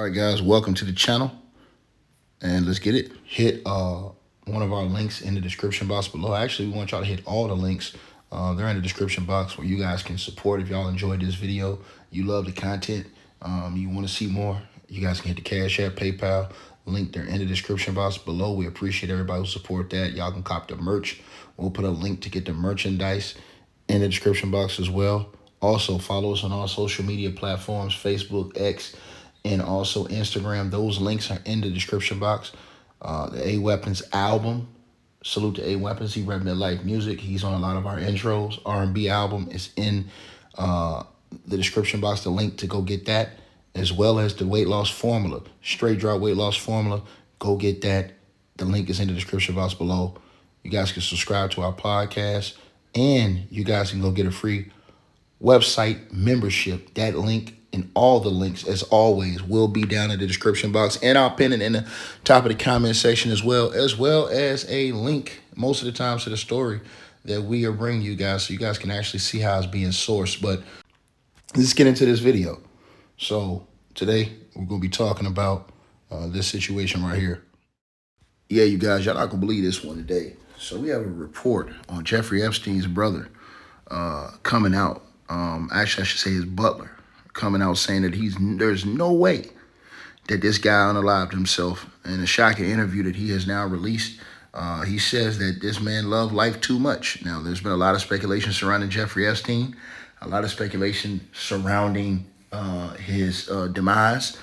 right, guys, welcome to the channel, and let's get it. Hit one of our links in the description box below. Actually, we want y'all to hit all the links. They're in the description box where you guys can support. If y'all enjoyed this video, you love the content, you want to see more, you guys can hit the Cash App, PayPal link. They're in the description box below. We appreciate everybody who support that. Y'all can cop the merch. We'll put a link to get the merchandise in the description box as well. Also, follow us on all social media platforms, Facebook, X, and also Instagram. Those links are in the description box. The A Weapons album, salute to A Weapons. He rep Midlife Music. He's on a lot of our intros. R&B album is in the description box. The link to go get that, as well as the weight loss formula, straight drop weight loss formula. Go get that. The link is in the description box below. You guys can subscribe to our podcast, and you guys can go get a free website membership. That link and all the links, as always, will be down in the description box, and I'll pin it in the top of the comment section as well as a link most of the times to the story that we are bringing you guys, so you guys can actually see how it's being sourced. But let's get into this video. So today we're going to be talking about this situation right here. Yeah, you guys, y'all not gonna believe this one today. So we have a report on Jeffrey Epstein's brother coming out. Actually, I should say his butler coming out saying that there's no way that this guy unalived himself. In a shocking interview that he has now released, he says that this man loved life too much. Now, there's been a lot of speculation surrounding Jeffrey Epstein, a lot of speculation surrounding his demise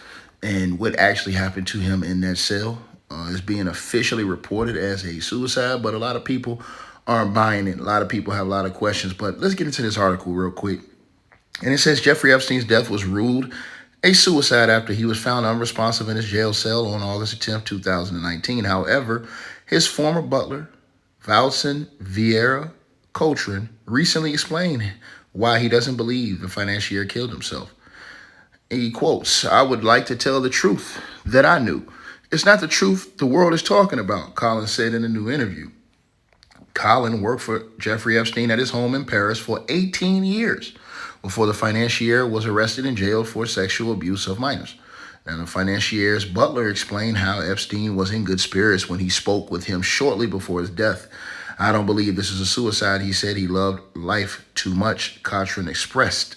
and what actually happened to him in that cell. Is being officially reported as a suicide, but a lot of people aren't buying it. A lot of people have a lot of questions, but let's get into this article real quick. And it says Jeffrey Epstein's death was ruled a suicide after he was found unresponsive in his jail cell on August 10th, 2019. However, his former butler, Valson Vieira Coltrane, recently explained why he doesn't believe the financier killed himself. He quotes, "I would like to tell the truth that I knew. It's not the truth the world is talking about," Collins said in a new interview. Collins worked for Jeffrey Epstein at his home in Paris for 18 years before the financier was arrested and jailed for sexual abuse of minors. Now, the financier's butler explained how Epstein was in good spirits when he spoke with him shortly before his death. "I don't believe this is a suicide," he said. "He loved life too much," Coltrane expressed.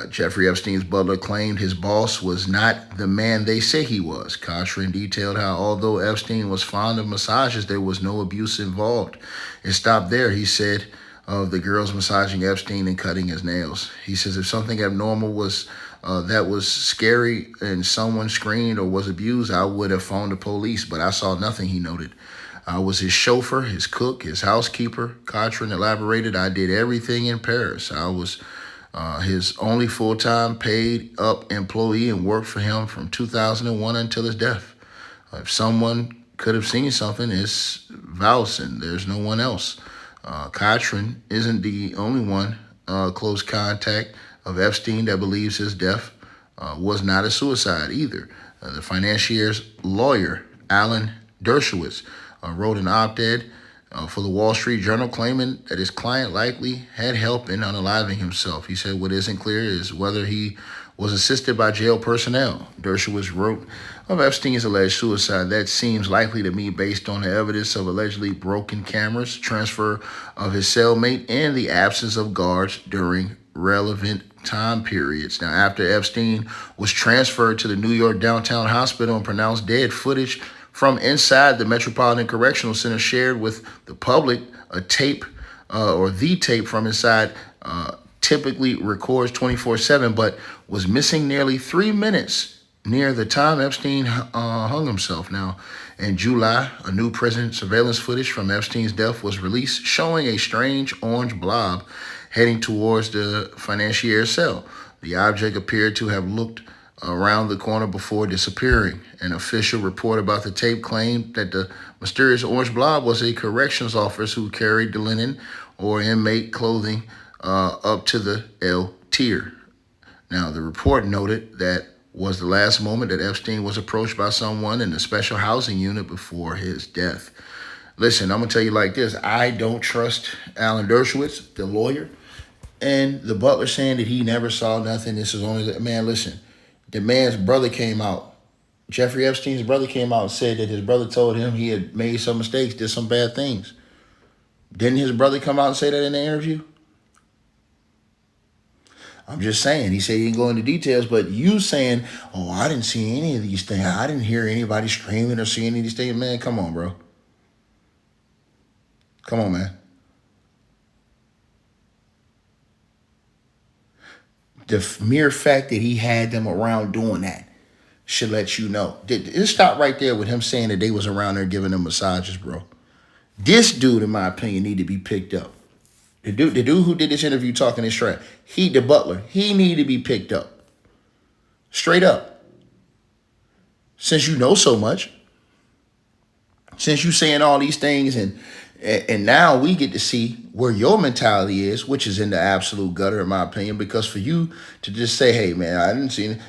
Jeffrey Epstein's butler claimed his boss was not the man they say he was. Coltrane detailed how although Epstein was fond of massages, there was no abuse involved. It stopped there, he said, of the girls massaging Epstein and cutting his nails. He says if something abnormal was that was scary and someone screamed or was abused, I would have phoned the police, but I saw nothing, he noted. "I was his chauffeur, his cook, his housekeeper," Coltrane elaborated. "I did everything in Paris. I was his only full-time paid-up employee and worked for him from 2001 until his death. If someone could have seen something, it's Valson. There's no one else." Coltrane isn't the only one close contact of Epstein that believes his death was not a suicide either. The financier's lawyer, Alan Dershowitz, wrote an op-ed for the Wall Street Journal claiming that his client likely had help in unaliving himself. He said what isn't clear is whether he was assisted by jail personnel. Dershowitz wrote of Epstein's alleged suicide, "That seems likely to me based on the evidence of allegedly broken cameras, transfer of his cellmate, and the absence of guards during relevant time periods." Now, after Epstein was transferred to the New York Downtown Hospital and pronounced dead, footage from inside the Metropolitan Correctional Center shared with the public a tape the tape from inside typically records 24/7, but was missing nearly 3 minutes near the time Epstein hung himself. Now, in July, a new prison surveillance footage from Epstein's death was released showing a strange orange blob heading towards the financier's cell. The object appeared to have looked around the corner before disappearing. An official report about the tape claimed that the mysterious orange blob was a corrections officer who carried the linen or inmate clothing up to the L tier. Now, the report noted that was the last moment that Epstein was approached by someone in the special housing unit before his death. Listen, I'm going to tell you like this. I don't trust Alan Dershowitz, the lawyer, and the butler saying that he never saw nothing. This is only, man, listen. The man's brother came out. Jeffrey Epstein's brother came out and said that his brother told him he had made some mistakes, did some bad things. Didn't his brother come out and say that in the interview? I'm just saying. He said he didn't go into details, but you saying, oh, I didn't see any of these things. I didn't hear anybody screaming or see any of these things. Man, come on, bro. Come on, man. The mere fact that he had them around doing that should let you know. It stopped right there with him saying that they was around there giving them massages, bro. This dude, in my opinion, need to be picked up. The dude who did this interview talking this trash, the Butler, he need to be picked up. Straight up. Since you know so much, since you saying all these things, and now we get to see where your mentality is, which is in the absolute gutter, in my opinion, because for you to just say, hey, man, I didn't see it.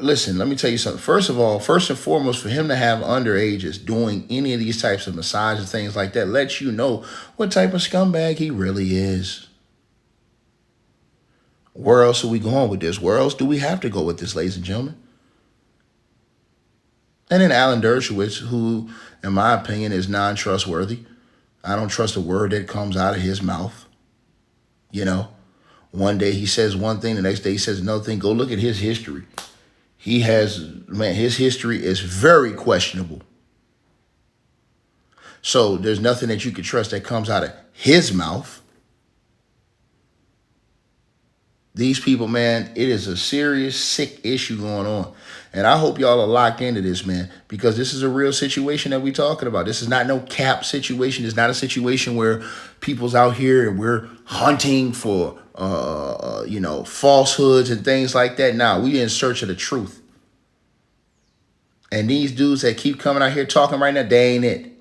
Listen, let me tell you something. First of all, first and foremost, for him to have underages doing any of these types of massages, things like that, lets you know what type of scumbag he really is. Where else are we going with this? Where else do we have to go with this, ladies and gentlemen? And then Alan Dershowitz, who, in my opinion, is non-trustworthy. I don't trust a word that comes out of his mouth. You know, one day he says one thing, the next day he says another thing. Go look at his history. His history is very questionable. So there's nothing that you can trust that comes out of his mouth. These people, man, it is a serious, sick issue going on. And I hope y'all are locked into this, man, because this is a real situation that we're talking about. This is not no cap situation. It's not a situation where people's out here and we're hunting for, falsehoods and things like that. Now, we in search of the truth. And these dudes that keep coming out here talking right now, they ain't it.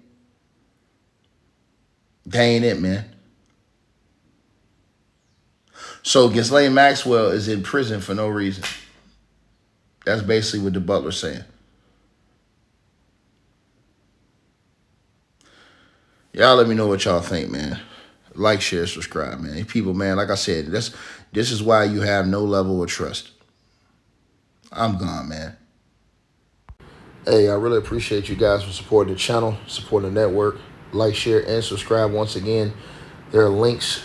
They ain't it, man. So Ghislaine Maxwell is in prison for no reason. That's basically what the Butler's saying. Y'all let me know what y'all think, man. Like, share, subscribe, man. People, man, like I said, this is why you have no level of trust. I'm gone, man. Hey, I really appreciate you guys for supporting the channel, supporting the network. Like, share, and subscribe. Once again, there are links.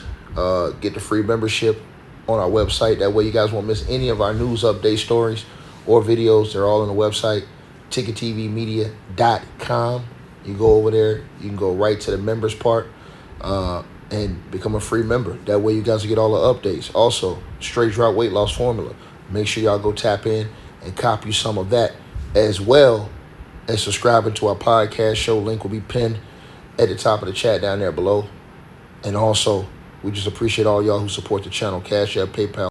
Get the free membership on our website. That way you guys won't miss any of our news update stories or videos. They're all on the website, ticketvmedia.com. You go over there. You can go right to the members part and become a free member. That way you guys will get all the updates. Also, straight drop weight loss formula. Make sure y'all go tap in and copy some of that, as well as subscribing to our podcast show. Link will be pinned at the top of the chat down there below. And also, we just appreciate all y'all who support the channel. Cash App, PayPal.